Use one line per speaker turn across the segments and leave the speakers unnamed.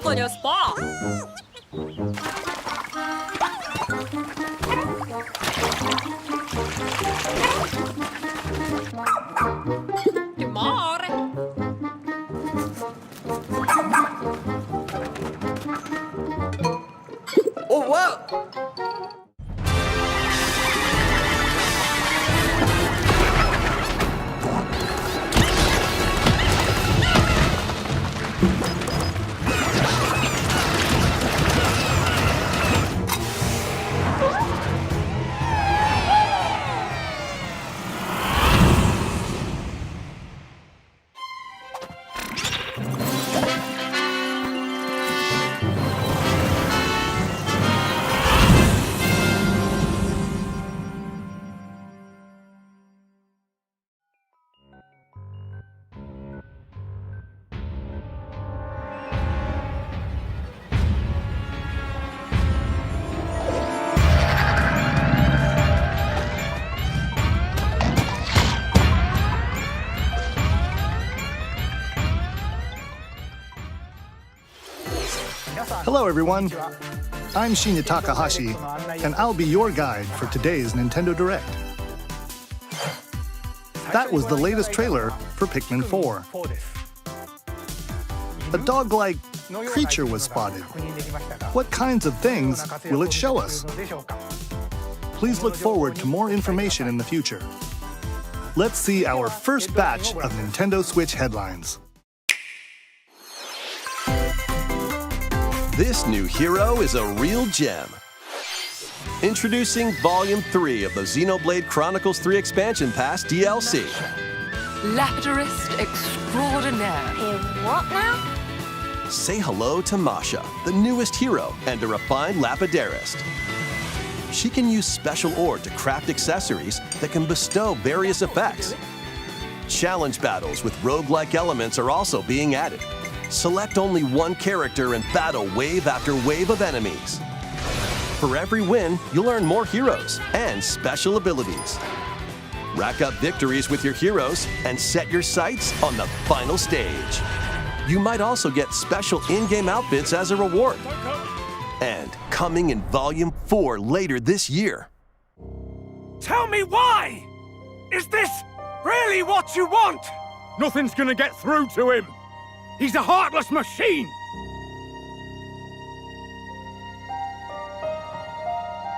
거냐, 스파? Che mare?
Oh, wow!
Hello everyone, I'm Shinya Takahashi, and I'll be your guide for today's Nintendo Direct. That was the latest trailer for Pikmin 4. A dog-like creature was spotted. What kinds of things will it show us? Please look forward to more information in the future. Let's see our first batch of Nintendo Switch headlines.
This new hero is a real gem. Introducing Volume 3 of the Xenoblade Chronicles 3 Expansion Pass DLC.
Lapidurist extraordinaire.
What now?
Say hello to Masha, the newest hero and a refined lapidarist. She can use special ore to craft accessories that can bestow various effects. Challenge battles with roguelike elements are also being added. Select only one character and battle wave after wave of enemies. For every win, you'll earn more heroes and special abilities. Rack up victories with your heroes and set your sights on the final stage. You might also get special in-game outfits as a reward. And coming in Volume 4 later this year.
Tell me why! Is this really what you want? Nothing's gonna get through to him. He's a heartless machine!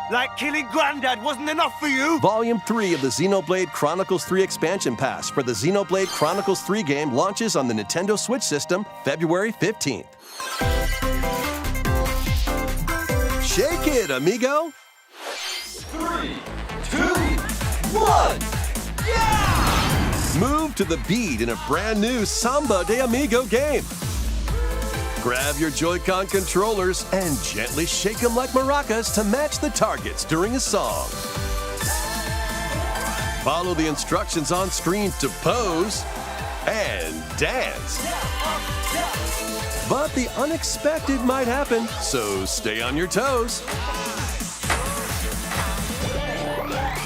Like killing Granddad wasn't enough for you?
Volume 3 of the Xenoblade Chronicles 3 Expansion Pass for the Xenoblade Chronicles 3 game launches on the Nintendo Switch system February 15th. Shake it, amigo!
3, 2, 1! Yeah!
Move to the beat in a brand new Samba de Amigo game. Grab your Joy-Con controllers and gently shake them like maracas to match the targets during a song. Follow the instructions on screen to pose and dance. But the unexpected might happen, so stay on your toes.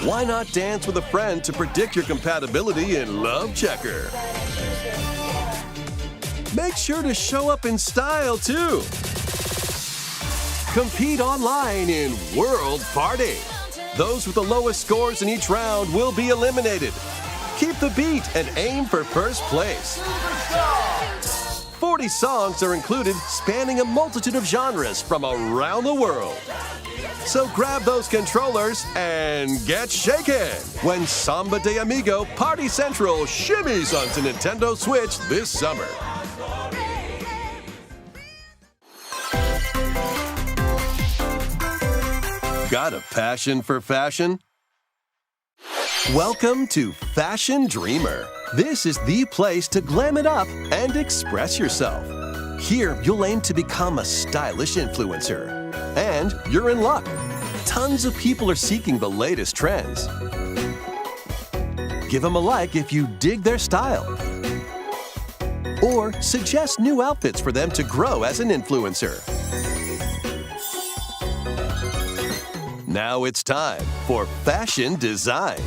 Why not dance with a friend to predict your compatibility in Love Checker? Make sure to show up in style, too. Compete online in World Party. Those with the lowest scores in each round will be eliminated. Keep the beat and aim for first place. 40 songs are included, spanning a multitude of genres from around the world. So grab those controllers and get shaken when Samba de Amigo Party Central shimmies onto Nintendo Switch this summer. Got a passion for fashion? Welcome to Fashion Dreamer. This is the place to glam it up and express yourself. Here, you'll aim to become a stylish influencer. And you're in luck. Tons of people are seeking the latest trends. Give them a like if you dig their style. Or suggest new outfits for them to grow as an influencer. Now it's time for fashion design.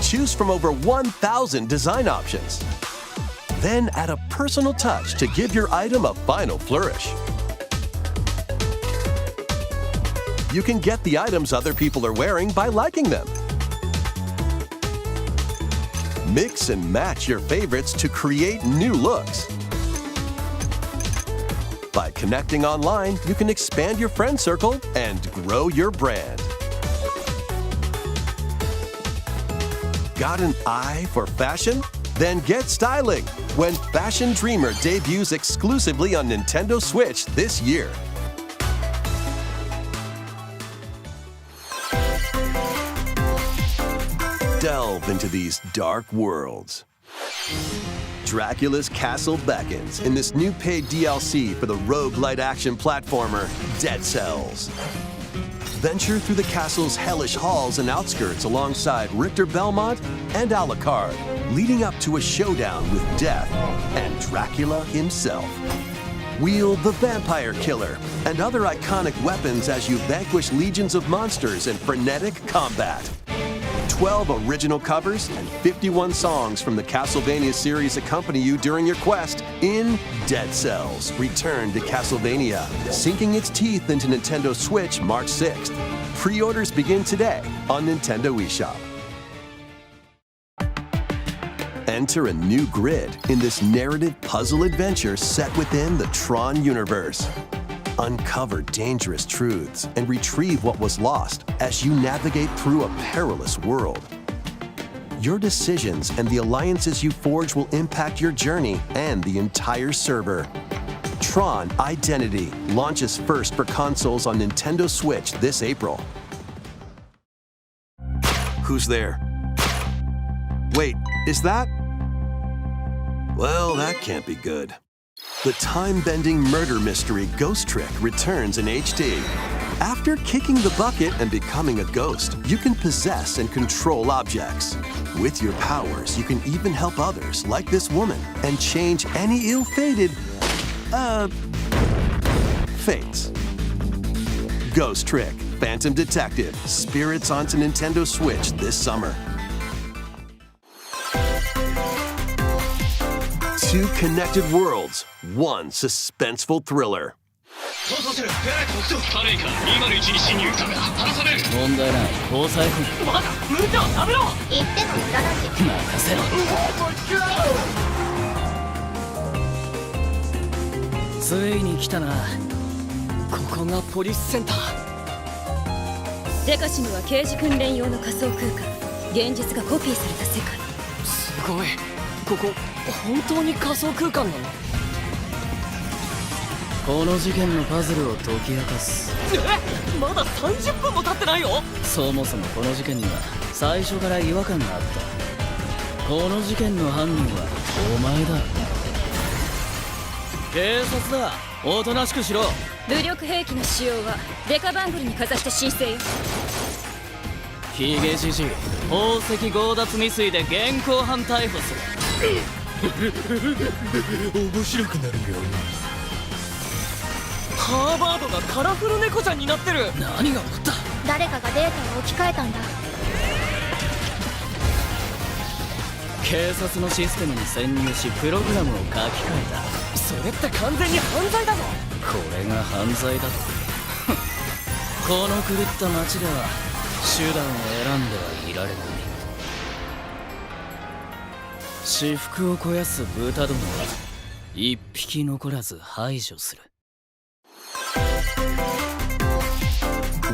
Choose from over 1,000 design options. Then add a personal touch to give your item a final flourish. You can get the items other people are wearing by liking them. Mix and match your favorites to create new looks. By connecting online, you can expand your friend circle and grow your brand. Got an eye for fashion? Then get styling when Fashion Dreamer debuts exclusively on Nintendo Switch this year. Delve into these dark worlds. Dracula's castle beckons in this new paid DLC for the roguelite action platformer Dead Cells. Venture through the castle's hellish halls and outskirts alongside Richter Belmont and Alucard, leading up to a showdown with Death and Dracula himself. Wield the Vampire Killer and other iconic weapons as you vanquish legions of monsters in frenetic combat. 12 original covers and 51 songs from the Castlevania series accompany you during your quest in Dead Cells: Return to Castlevania, sinking its teeth into Nintendo Switch March 6th. Pre-orders begin today on Nintendo eShop. Enter a new grid in this narrative puzzle adventure set within the Tron universe. Uncover dangerous truths and retrieve what was lost as you navigate through a perilous world. Your decisions and the alliances you forge will impact your journey and the entire server. Tron Identity launches first for consoles on Nintendo Switch this April. Who's there? Wait, is that? Well, that can't be good. The time-bending murder mystery Ghost Trick returns in HD. After kicking the bucket and becoming a ghost, you can possess and control objects. With your powers, you can even help others, like this woman, and change any ill-fated, fates. Ghost Trick, Phantom Detective, Spirits onto Nintendo Switch this summer. Two connected worlds, one suspenseful thriller.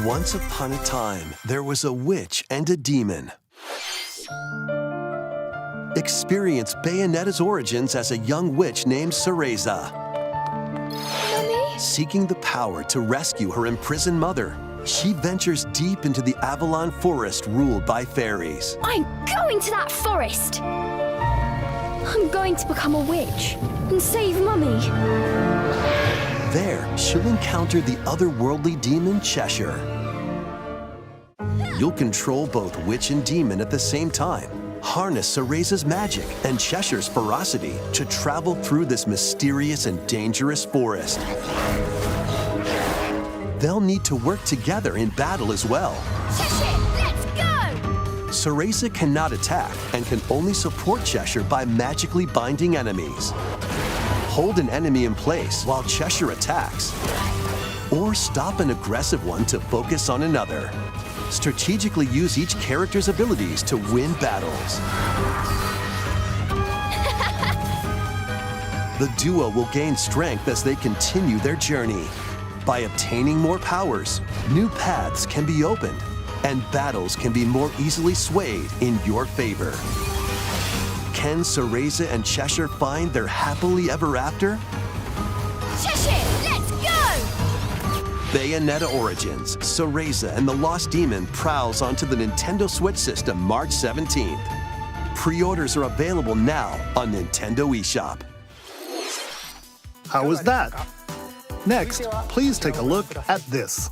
Once upon a time, there was a witch and a demon. Experience Bayonetta's origins as a young witch named Cereza. Seeking the power to rescue her imprisoned mother, she ventures deep into the Avalon Forest ruled by fairies.
I'm going to that forest! I'm going to become a witch and save Mummy.
There, she'll encounter the otherworldly demon Cheshire. You'll control both witch and demon at the same time. Harness Cereza's magic and Cheshire's ferocity to travel through this mysterious and dangerous forest. They'll need to work together in battle as well.
Cheshire, let's go!
Cereza cannot attack and can only support Cheshire by magically binding enemies. Hold an enemy in place while Cheshire attacks, or stop an aggressive one to focus on another. Strategically use each character's abilities to win battles. The duo will gain strength as they continue their journey. By obtaining more powers, new paths can be opened, and battles can be more easily swayed in your favor. Can Cereza and Cheshire find their happily ever after?
Cheshire, let's go!
Bayonetta Origins, Cereza and the Lost Demon prowls onto the Nintendo Switch system March 17th. Pre-orders are available now on Nintendo eShop.
How was that? Next, please take a look at this.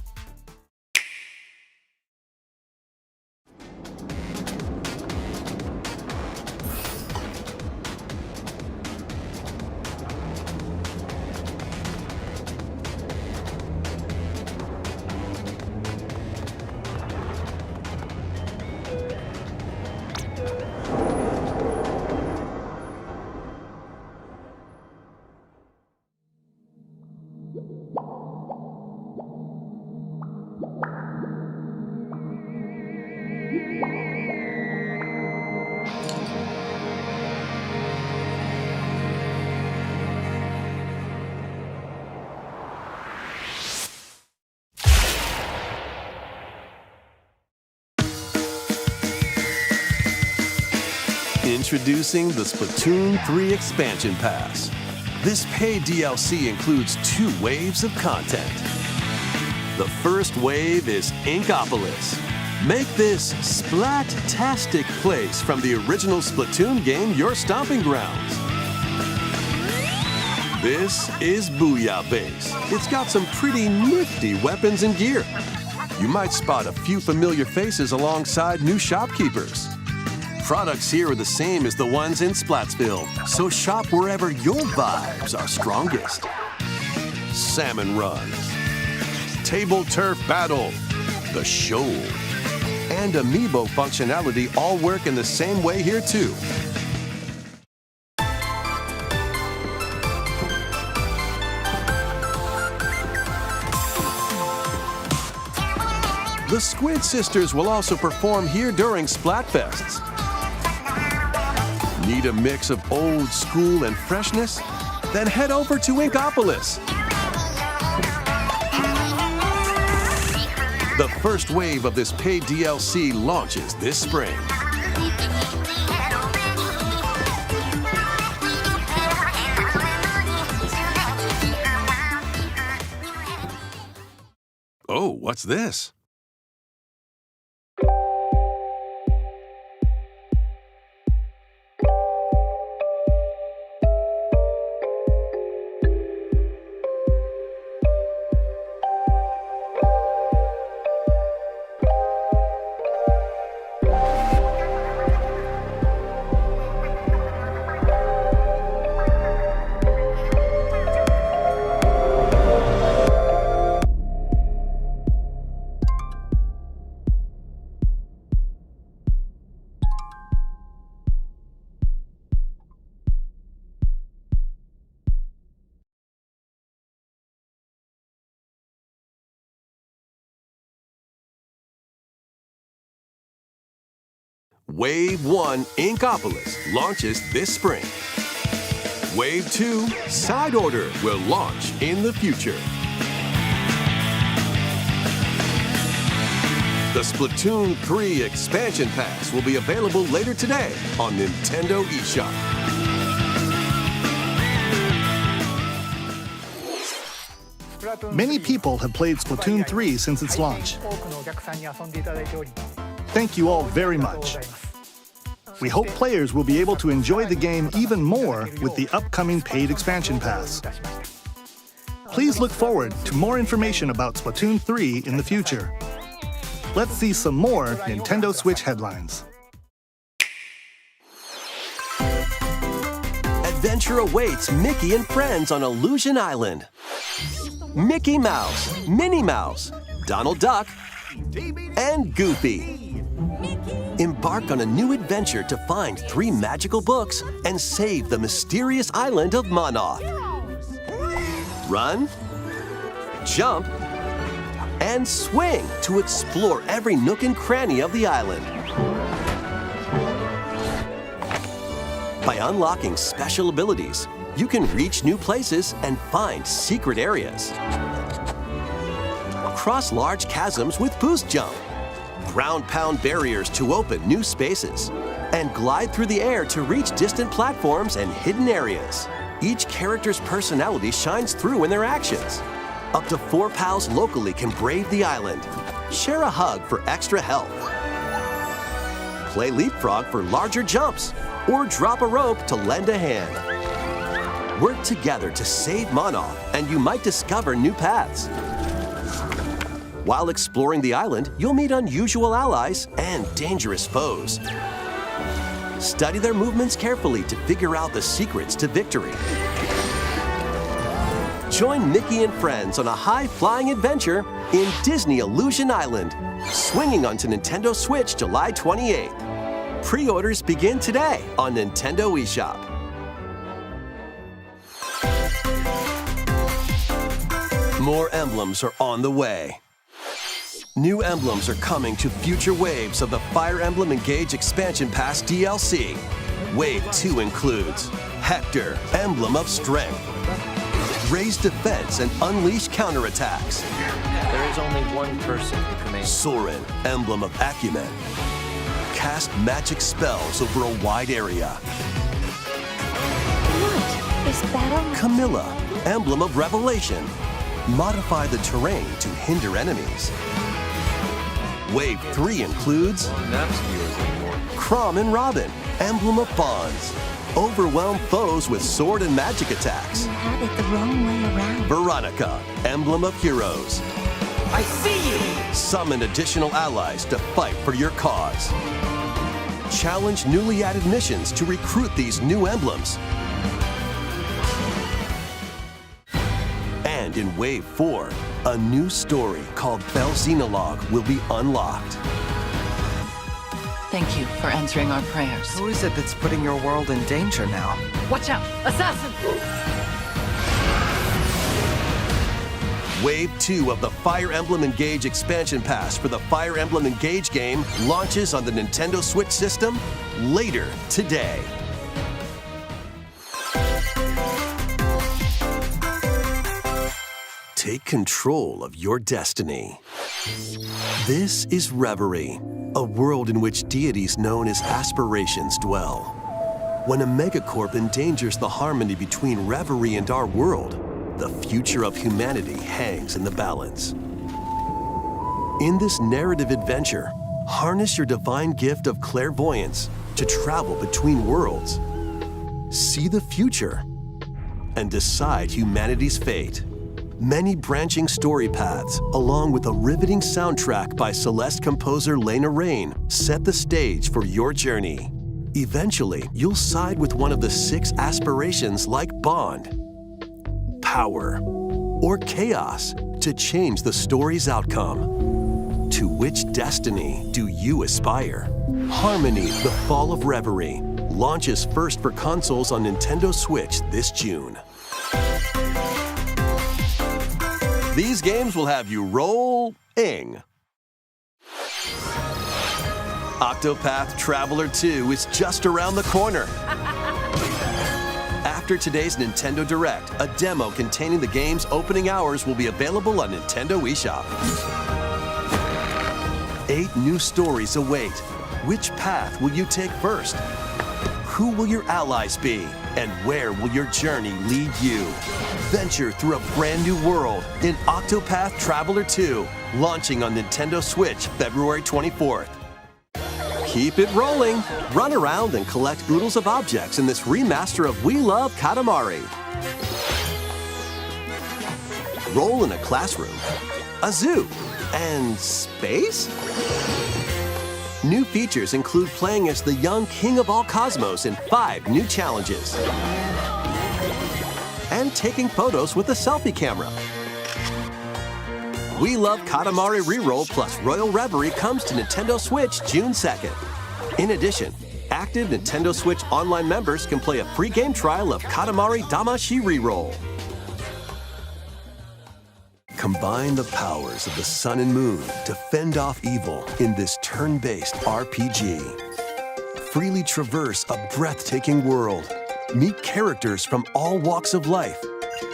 Introducing the Splatoon 3 Expansion Pass. This paid DLC includes 2 waves of content. The first wave is Inkopolis. Make this splat-tastic place from the original Splatoon game your stomping grounds. This is Booyah Base. It's got some pretty nifty weapons and gear. You might spot a few familiar faces alongside new shopkeepers. Products here are the same as the ones in Splatsville, so shop wherever your vibes are strongest. Salmon Run, Table Turf Battle, The Shoal, and Amiibo functionality all work in the same way here too. The Squid Sisters will also perform here during Splatfests. Need a mix of old school and freshness? Then head over to Inkopolis. The first wave of this paid DLC launches this spring. Oh, what's this? Wave 1 Inkopolis launches this spring. Wave 2 Side Order will launch in the future. The Splatoon 3 Expansion Pass will be available later today on Nintendo eShop.
Many people have played Splatoon 3 since its launch. Thank you all very much. We hope players will be able to enjoy the game even more with the upcoming paid expansion pass. Please look forward to more information about Splatoon 3 in the future. Let's see some more Nintendo Switch headlines.
Adventure awaits Mickey and friends on Illusion Island. Mickey Mouse, Minnie Mouse, Donald Duck, and Goofy. Embark on a new adventure to find 3 magical books and save the mysterious island of Monoth. Run, jump, and swing to explore every nook and cranny of the island. By unlocking special abilities, you can reach new places and find secret areas. Cross large chasms with boost jump. Ground-pound barriers to open new spaces. And glide through the air to reach distant platforms and hidden areas. Each character's personality shines through in their actions. Up to 4 pals locally can brave the island. Share a hug for extra health. Play leapfrog for larger jumps. Or drop a rope to lend a hand. Work together to save Monoth, and you might discover new paths. While exploring the island, you'll meet unusual allies and dangerous foes. Study their movements carefully to figure out the secrets to victory. Join Mickey and friends on a high-flying adventure in Disney Illusion Island, swinging onto Nintendo Switch July 28th. Pre-orders begin today on Nintendo eShop. More emblems are on the way. New emblems are coming to future waves of the Fire Emblem Engage Expansion Pass DLC. Wave 2 includes Hector, Emblem of Strength, Raise Defense and Unleash Counterattacks.
There is only one person who commands.
Soren, Emblem of Acumen, cast magic spells over a wide area.
What is that on?
Camilla, Emblem of Revelation, modify the terrain to hinder enemies. Wave 3 includes Chrom and Robin, Emblem of Bonds, overwhelm foes with sword and magic attacks.
You have it the wrong way around.
Veronica, Emblem of Heroes,
I see you!
summon additional allies to fight for your cause. Challenge newly added missions to recruit these new emblems. And in Wave 4, a new story called Bell Xenologue will be unlocked.
Thank you for answering our prayers.
Who is it that's putting your world in danger now?
Watch out! Assassin!
Wave 2 of the Fire Emblem Engage Expansion Pass for the Fire Emblem Engage game launches on the Nintendo Switch system later today. Take control of your destiny. This is Reverie, a world in which deities known as aspirations dwell. When a megacorp endangers the harmony between Reverie and our world, the future of humanity hangs in the balance. In this narrative adventure, harness your divine gift of clairvoyance to travel between worlds. See the future and decide humanity's fate. Many branching story paths, along with a riveting soundtrack by Celeste composer Lena Raine, set the stage for your journey. Eventually, you'll side with one of the 6 aspirations like Bond, Power, or Chaos to change the story's outcome. To which destiny do you aspire? Harmony: The Fall of Reverie launches first for consoles on Nintendo Switch this June. These games will have you roll-ing. Octopath Traveler 2 is just around the corner. After today's Nintendo Direct, a demo containing the game's opening hours will be available on Nintendo eShop. 8 new stories await. Which path will you take first? Who will your allies be? And where will your journey lead you? Venture through a brand new world in Octopath Traveler 2, launching on Nintendo Switch February 24th. Keep it rolling. Run around and collect oodles of objects in this remaster of We Love Katamari. Roll in a classroom, a zoo, and space? New features include playing as the young king of all cosmos in 5 new challenges. And taking photos with a selfie camera. We Love Katamari Reroll plus Royal Reverie comes to Nintendo Switch June 2nd. In addition, active Nintendo Switch Online members can play a free game trial of Katamari Damacy Reroll. Combine the powers of the sun and moon to fend off evil in this turn-based RPG. Freely traverse a breathtaking world, meet characters from all walks of life,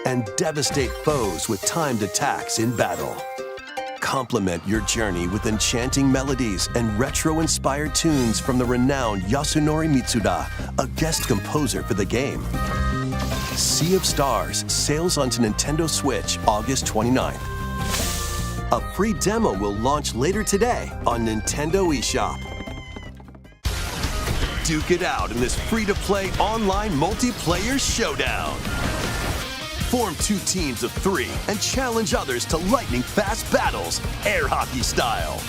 and devastate foes with timed attacks in battle. Complement your journey with enchanting melodies and retro-inspired tunes from the renowned Yasunori Mitsuda, a guest composer for the game. Sea of Stars sails onto Nintendo Switch August 29th. A free demo will launch later today on Nintendo eShop. Duke it out in this free-to-play online multiplayer showdown. Form 2 teams of 3 and challenge others to lightning-fast battles, air hockey style.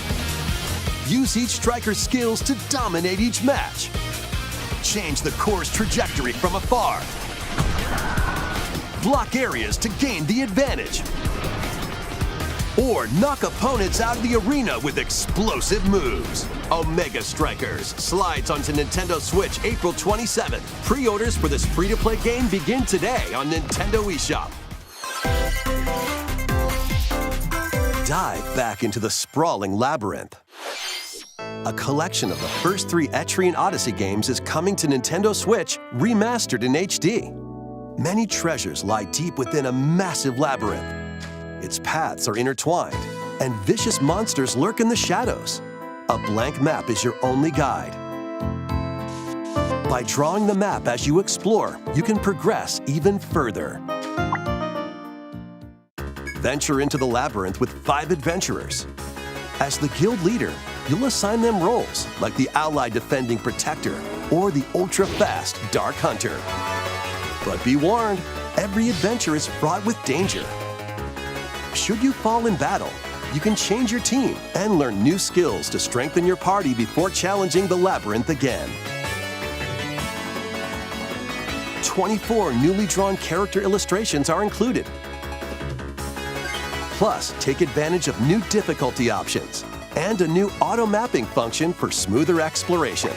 Use each striker's skills to dominate each match. Change the course trajectory from afar. Block areas to gain the advantage. Or knock opponents out of the arena with explosive moves. Omega Strikers slides onto Nintendo Switch April 27th. Pre-orders for this free-to-play game begin today on Nintendo eShop. Dive back into the sprawling labyrinth. A collection of the first 3 Etrian Odyssey games is coming to Nintendo Switch, remastered in HD. Many treasures lie deep within a massive labyrinth. Its paths are intertwined, and vicious monsters lurk in the shadows. A blank map is your only guide. By drawing the map as you explore, you can progress even further. Venture into the labyrinth with 5 adventurers. As the guild leader, you'll assign them roles like the Allied Defending Protector or the ultra-fast Dark Hunter. But be warned, every adventure is fraught with danger. Should you fall in battle, you can change your team and learn new skills to strengthen your party before challenging the labyrinth again. 24 newly drawn character illustrations are included. Plus, take advantage of new difficulty options and a new auto-mapping function for smoother exploration.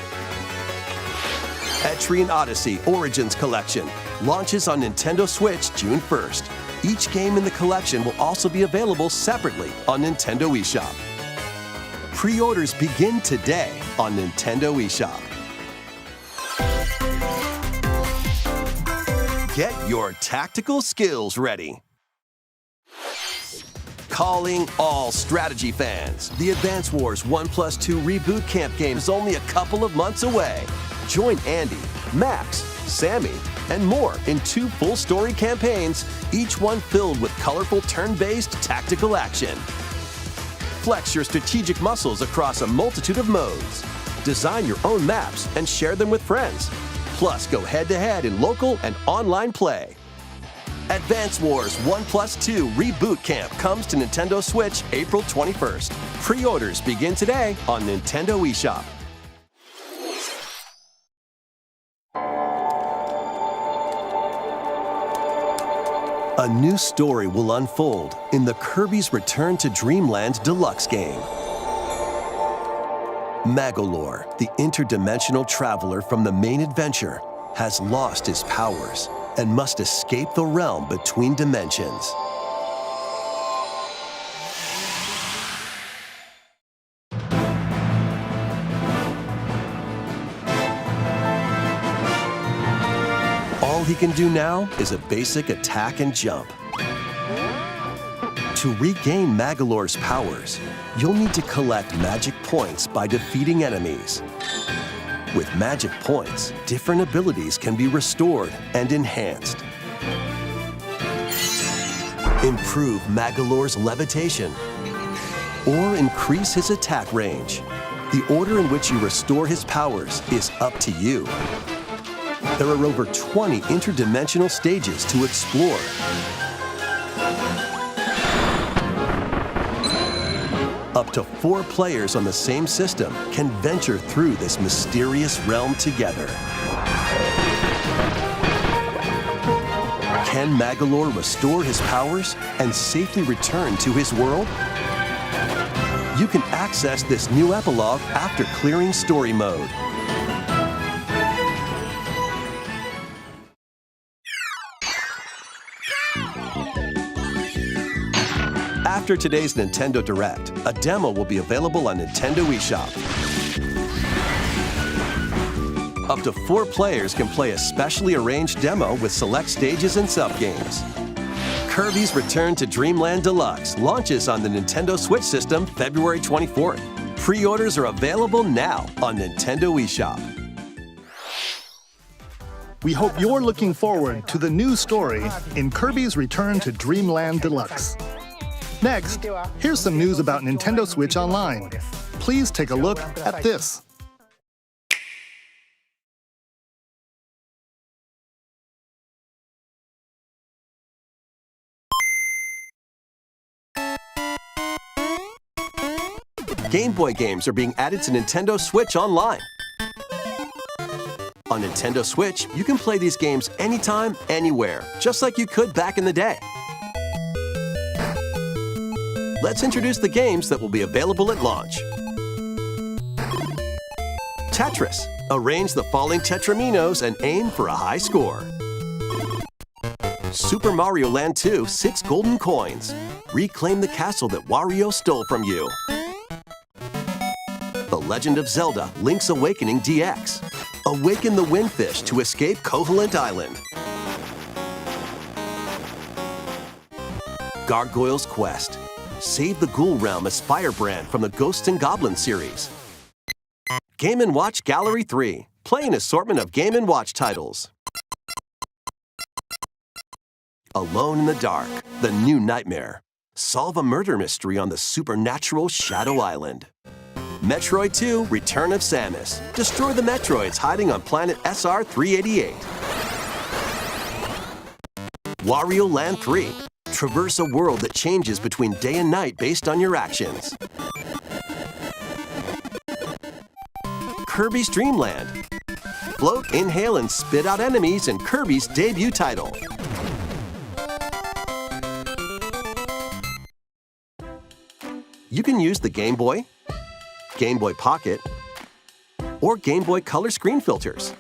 Etrian Odyssey Origins Collection launches on Nintendo Switch June 1st. Each game in the collection will also be available separately on Nintendo eShop. Pre-orders begin today on Nintendo eShop. Get your tactical skills ready. Calling all strategy fans. The Advance Wars 1+2 Reboot Camp game is only a couple of months away. Join Andy, Max, Sammy, and more in 2 full-story campaigns, each one filled with colorful turn-based tactical action. Flex your strategic muscles across a multitude of modes. Design your own maps and share them with friends. Plus, go head-to-head in local and online play. Advance Wars 1+2 Reboot Camp comes to Nintendo Switch April 21st. Pre-orders begin today on Nintendo eShop. A new story will unfold in the Kirby's Return to Dreamland Deluxe game. Magolor, the interdimensional traveler from the main adventure, has lost his powers and must escape the realm between dimensions. All he can do now is a basic attack and jump. To regain Magolor's powers, you'll need to collect magic points by defeating enemies. With magic points, different abilities can be restored and enhanced. Improve Magolor's levitation or increase his attack range. The order in which you restore his powers is up to you. There are over 20 interdimensional stages to explore. Up to 4 players on the same system can venture through this mysterious realm together. Can Magalore restore his powers and safely return to his world? You can access this new epilogue after clearing story mode. After today's Nintendo Direct, a demo will be available on Nintendo eShop. Up to 4 players can play a specially arranged demo with select stages and sub-games. Kirby's Return to Dreamland Deluxe launches on the Nintendo Switch system February 24th. Pre-orders are available now on Nintendo eShop.
We hope you're looking forward to the new story in Kirby's Return to Dreamland Deluxe. Next, here's some news about Nintendo Switch Online. Please take a look at this.
Game Boy games are being added to Nintendo Switch Online. On Nintendo Switch, you can play these games anytime, anywhere, just like you could back in the day. Let's introduce the games that will be available at launch. Tetris. Arrange the falling tetraminos and aim for a high score. Super Mario Land 2, 6 golden coins. Reclaim the castle that Wario stole from you. The Legend of Zelda, Link's Awakening DX. Awaken the Windfish to escape Koholint Island. Gargoyle's Quest. Save the Ghoul Realm as Firebrand from the Ghosts and Goblins series. Game & Watch Gallery 3. Play an assortment of Game & Watch titles. Alone in the Dark, The New Nightmare. Solve a murder mystery on the supernatural Shadow Island. Metroid 2, Return of Samus. Destroy the Metroids hiding on planet SR-388. Wario Land 3. Traverse a world that changes between day and night based on your actions. Kirby's Dream Land. Float, inhale, and spit out enemies in Kirby's debut title. You can use the Game Boy, Game Boy Pocket, or Game Boy Color screen filters.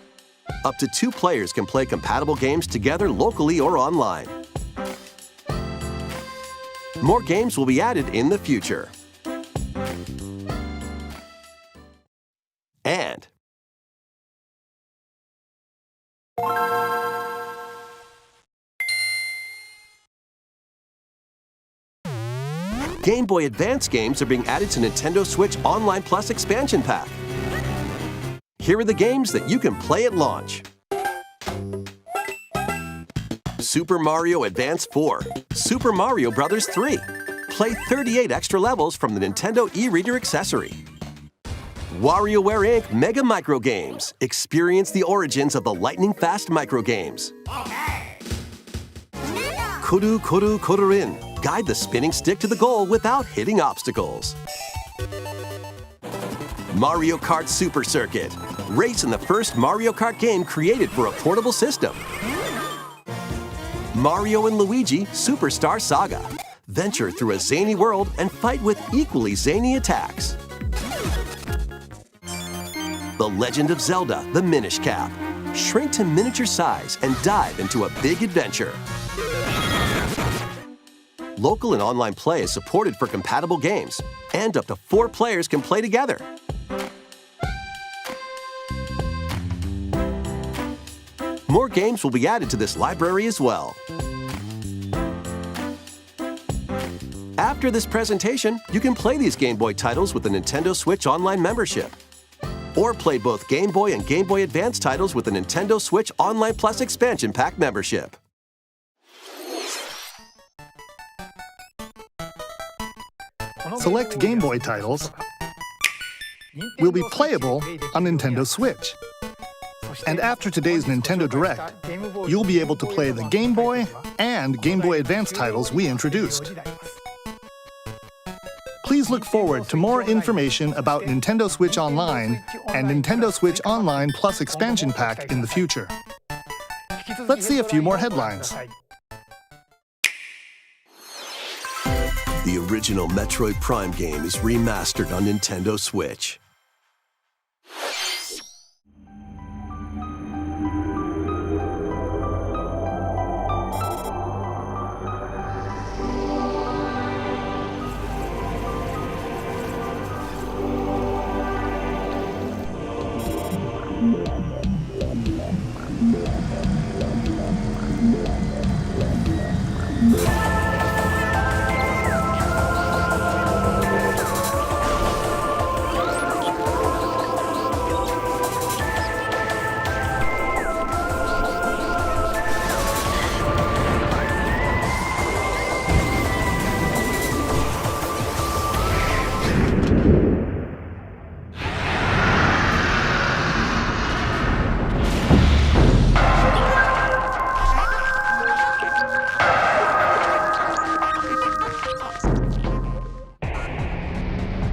Up to 2 players can play compatible games together locally or online. More games will be added in the future. And Game Boy Advance games are being added to Nintendo Switch Online Plus Expansion Pack. Here are the games that you can play at launch. Super Mario Advance 4, Super Mario Bros. 3. Play 38 extra levels from the Nintendo e-reader accessory. WarioWare Inc. Mega Micro Games. Experience the origins of the lightning-fast micro games. Kuru Kuru Kururin. Guide the spinning stick to the goal without hitting obstacles. Mario Kart Super Circuit. Race in the first Mario Kart game created for a portable system. Mario and Luigi Superstar Saga. Venture through a zany world and fight with equally zany attacks. The Legend of Zelda, The Minish Cap. Shrink to miniature size and dive into a big adventure. Local and online play is supported for compatible games, and up to 4 players can play together. More games will be added to this library as well. After this presentation, you can play these Game Boy titles with the Nintendo Switch Online membership. Or play both Game Boy and Game Boy Advance titles with the Nintendo Switch Online Plus Expansion Pack membership.
Select Game Boy titles will be playable on Nintendo Switch. And after today's Nintendo Direct, you'll be able to play the Game Boy and Game Boy Advance titles we introduced. Please look forward to more information about Nintendo Switch Online and Nintendo Switch Online Plus Expansion Pack in the future. Let's see a few more headlines.
The original Metroid Prime game is remastered on Nintendo Switch.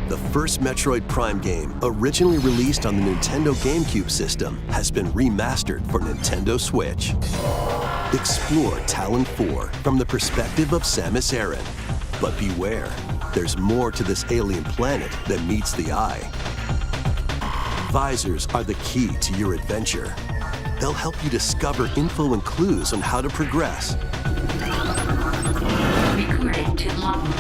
The first Metroid Prime game, originally released on the Nintendo GameCube system, has been remastered for Nintendo Switch. Explore Talon 4 from the perspective of Samus Aran. But beware, there's more to this alien planet than meets the eye. Visors are the key to your adventure. They'll help you discover info and clues on how to progress.
Recruited to London.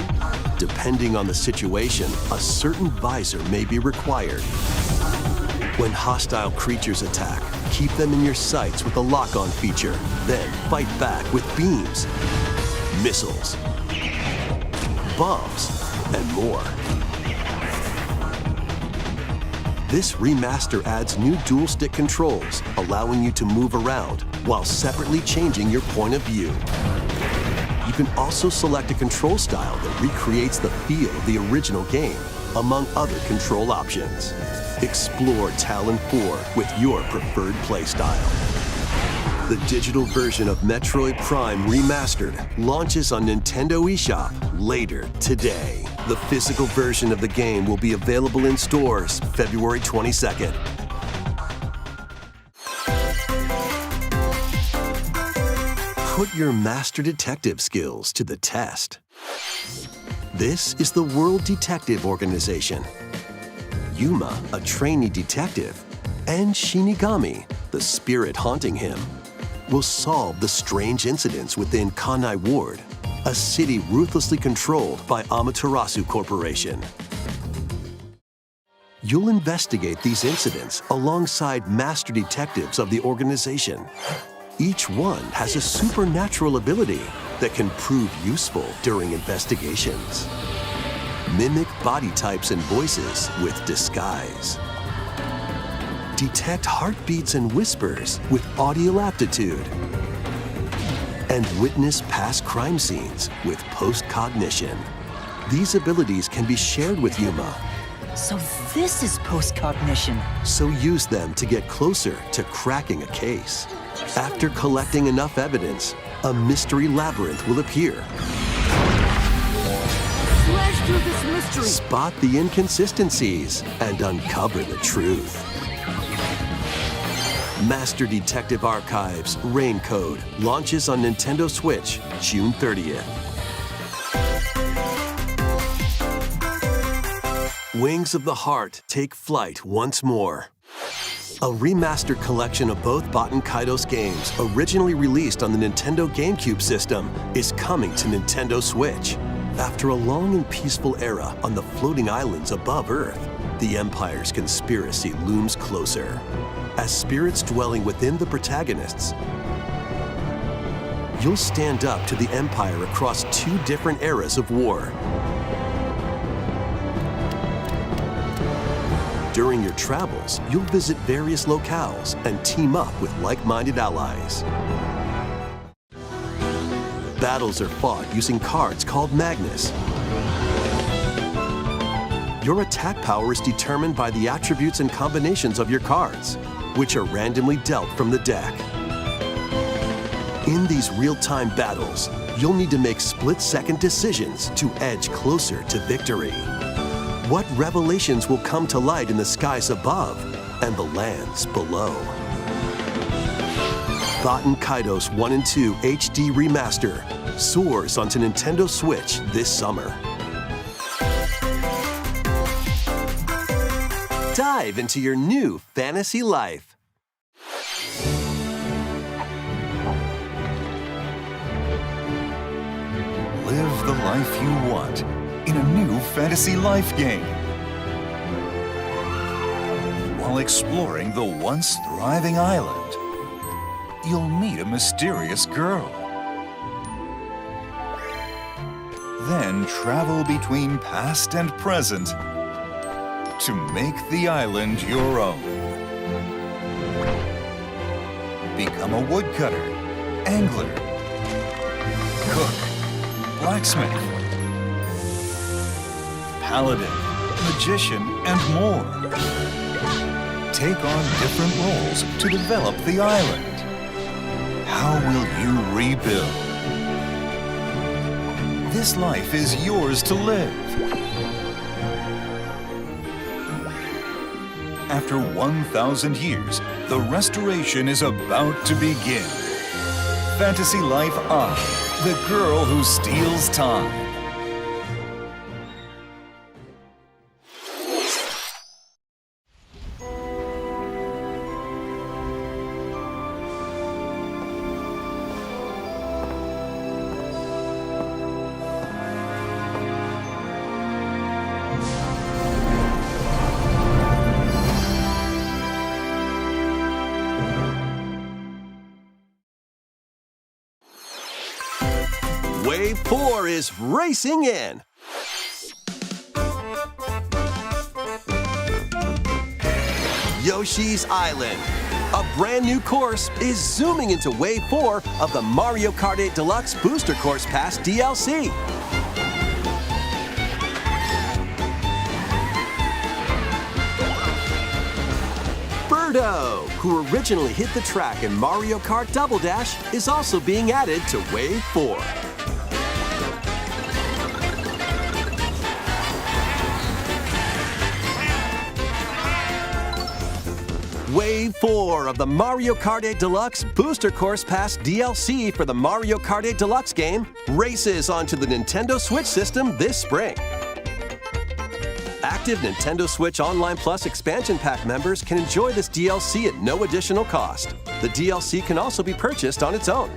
Depending on the situation, a certain visor may be required. When hostile creatures attack, keep them in your sights with the lock-on feature. Then fight back with beams, missiles, bombs, and more. This remaster adds new dual-stick controls, allowing you to move around while separately changing your point of view. You can also select a control style that recreates the feel of the original game, among other control options. Explore Talon 4 with your preferred playstyle. The digital version of Metroid Prime Remastered launches on Nintendo eShop later today. The physical version of the game will be available in stores February 22nd. Put your master detective skills to the test. This is the World Detective Organization. Yuma, a trainee detective, and Shinigami, the spirit haunting him, will solve the strange incidents within Kanai Ward, a city ruthlessly controlled by Amaterasu Corporation. You'll investigate these incidents alongside master detectives of the organization. Each one has a supernatural ability that can prove useful during investigations. Mimic body types and voices with disguise. Detect heartbeats and whispers with audio aptitude. And witness past crime scenes with post-cognition. These abilities can be shared with Yuma.
So this is post-cognition.
So use them to get closer to cracking a case. After collecting enough evidence, a mystery labyrinth will appear.
Slash through this mystery.
Spot the inconsistencies and uncover the truth. Master Detective Archives Rain Code launches on Nintendo Switch June 30th. Wings of the Heart take flight once more. A remastered collection of both Baten Kaitos games, originally released on the Nintendo GameCube system, is coming to Nintendo Switch. After a long and peaceful era on the floating islands above Earth, the Empire's conspiracy looms closer. As spirits dwelling within the protagonists, you'll stand up to the Empire across two different eras of war. During your travels, you'll visit various locales and team up with like-minded allies. Battles are fought using cards called Magnus. Your attack power is determined by the attributes and combinations of your cards, which are randomly dealt from the deck. In these real-time battles, you'll need to make split-second decisions to edge closer to victory. What revelations will come to light in the skies above and the lands below? Baten Kaitos 1 and 2 HD Remaster soars onto Nintendo Switch this summer. Dive into your new fantasy life.
Live the life you want in a new fantasy life game. While exploring the once thriving island, you'll meet a mysterious girl. Then travel between past and present to make the island your own. Become a woodcutter, angler, cook, blacksmith, paladin, magician, and more. Take on different roles to develop the island. How will you rebuild? This life is yours to live. After 1,000 years, the restoration is about to begin. Fantasy Life I, the girl who steals time.
Wave 4 is racing in. Yoshi's Island. A brand new course is zooming into Wave 4 of the Mario Kart 8 Deluxe Booster Course Pass DLC. Birdo, who originally hit the track in Mario Kart Double Dash, is also being added to Wave 4. Wave 4 of the Mario Kart 8 Deluxe Booster Course Pass DLC for the Mario Kart 8 Deluxe game races onto the Nintendo Switch system this spring. Active Nintendo Switch Online Plus expansion pack members can enjoy this DLC at no additional cost. The DLC can also be purchased on its own.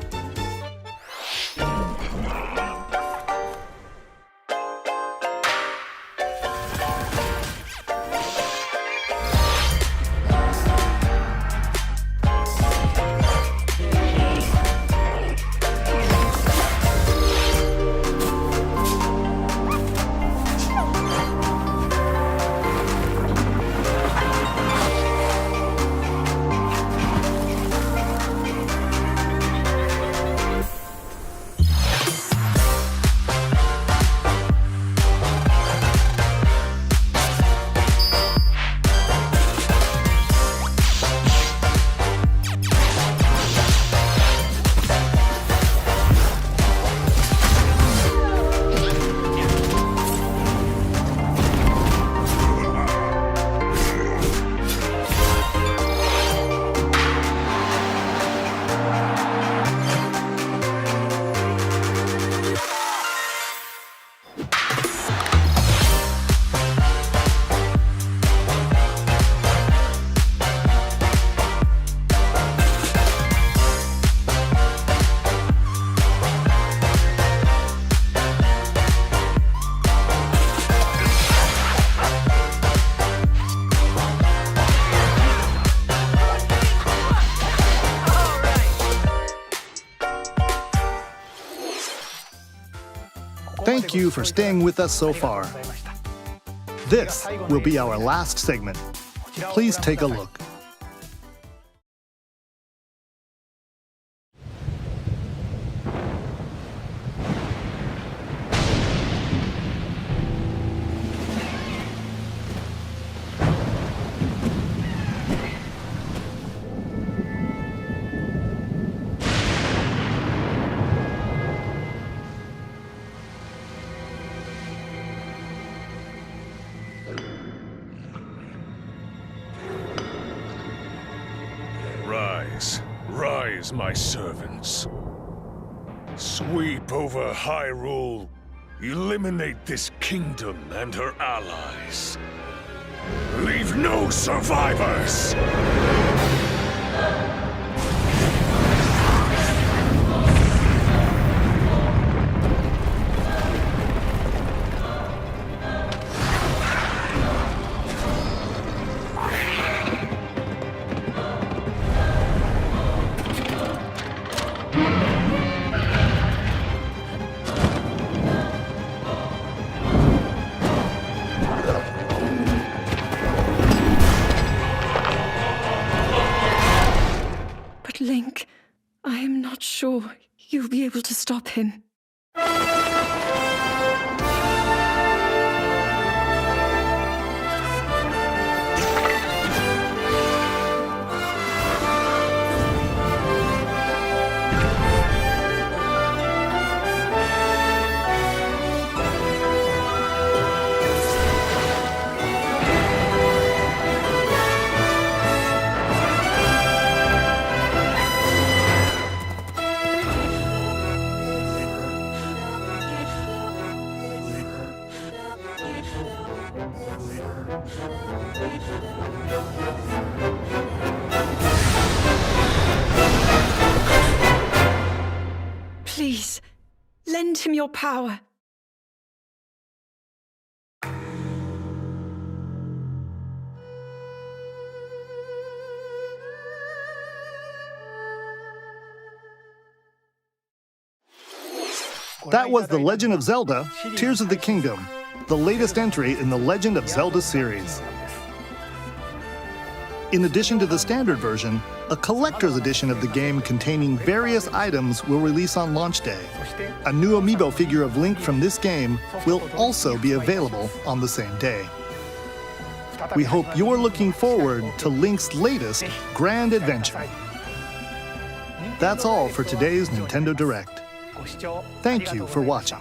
Thank you for staying with us so far. This will be our last segment. Please take a look.
Rise, my servants. Sweep over Hyrule. Eliminate this kingdom and her allies. Leave no survivors!
But Link, I am not sure you'll be able to stop him. Please, lend him your power.
That was The Legend of Zelda: Tears of the Kingdom, the latest entry in the Legend of Zelda series. In addition to the standard version, a collector's edition of the game containing various items will release on launch day. A new amiibo figure of Link from this game will also be available on the same day. We hope you're looking forward to Link's latest grand adventure. That's all for today's Nintendo Direct. Thank you for watching.